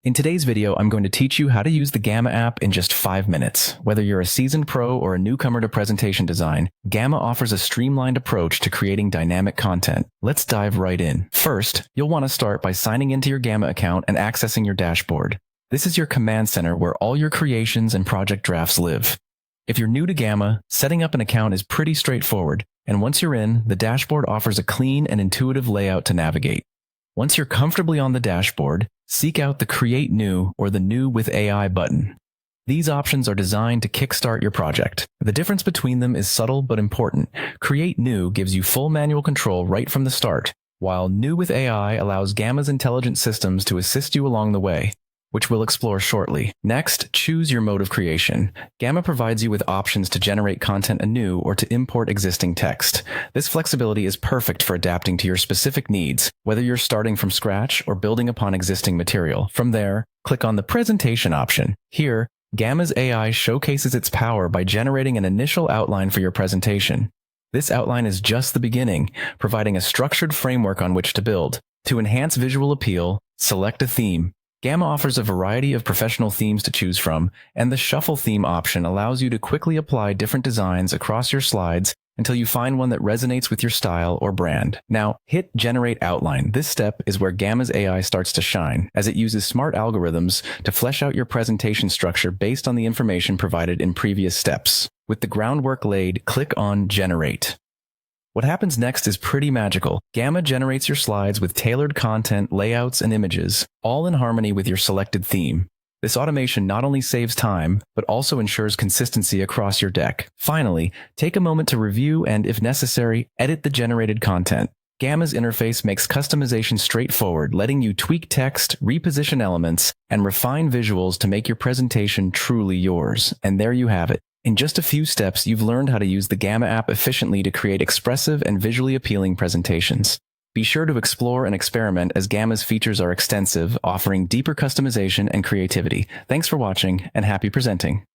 In today's video, I'm going to teach you how to use the Gamma app in just 5 minutes. Whether you're a seasoned pro or a newcomer to presentation design, Gamma offers a streamlined approach to creating dynamic content. Let's dive right in. First, you'll want to start by signing into your Gamma account and accessing your dashboard. This is your command center where all your creations and project drafts live. If you're new to Gamma, setting up an account is pretty straightforward, and once you're in, the dashboard offers a clean and intuitive layout to navigate. Once you're comfortably on the dashboard, seek out the Create New or the New with AI button. These options are designed to kickstart your project. The difference between them is subtle but important. Create New gives you full manual control right from the start, while New with AI allows Gamma's intelligent systems to assist you along the way, which we'll explore shortly. Next, choose your mode of creation. Gamma provides you with options to generate content anew or to import existing text. This flexibility is perfect for adapting to your specific needs, whether you're starting from scratch or building upon existing material. From there, click on the Presentation option. Here, Gamma's AI showcases its power by generating an initial outline for your presentation. This outline is just the beginning, providing a structured framework on which to build. To enhance visual appeal, select a theme. Gamma offers a variety of professional themes to choose from, and the Shuffle theme option allows you to quickly apply different designs across your slides until you find one that resonates with your style or brand. Now, hit Generate Outline. This step is where Gamma's AI starts to shine, as it uses smart algorithms to flesh out your presentation structure based on the information provided in previous steps. With the groundwork laid, click on Generate. What happens next is pretty magical. Gamma generates your slides with tailored content, layouts, and images, all in harmony with your selected theme. This automation not only saves time, but also ensures consistency across your deck. Finally, take a moment to review and, if necessary, edit the generated content. Gamma's interface makes customization straightforward, letting you tweak text, reposition elements, and refine visuals to make your presentation truly yours. And there you have it. In just a few steps, you've learned how to use the Gamma app efficiently to create expressive and visually appealing presentations. Be sure to explore and experiment as Gamma's features are extensive, offering deeper customization and creativity. Thanks for watching, and happy presenting.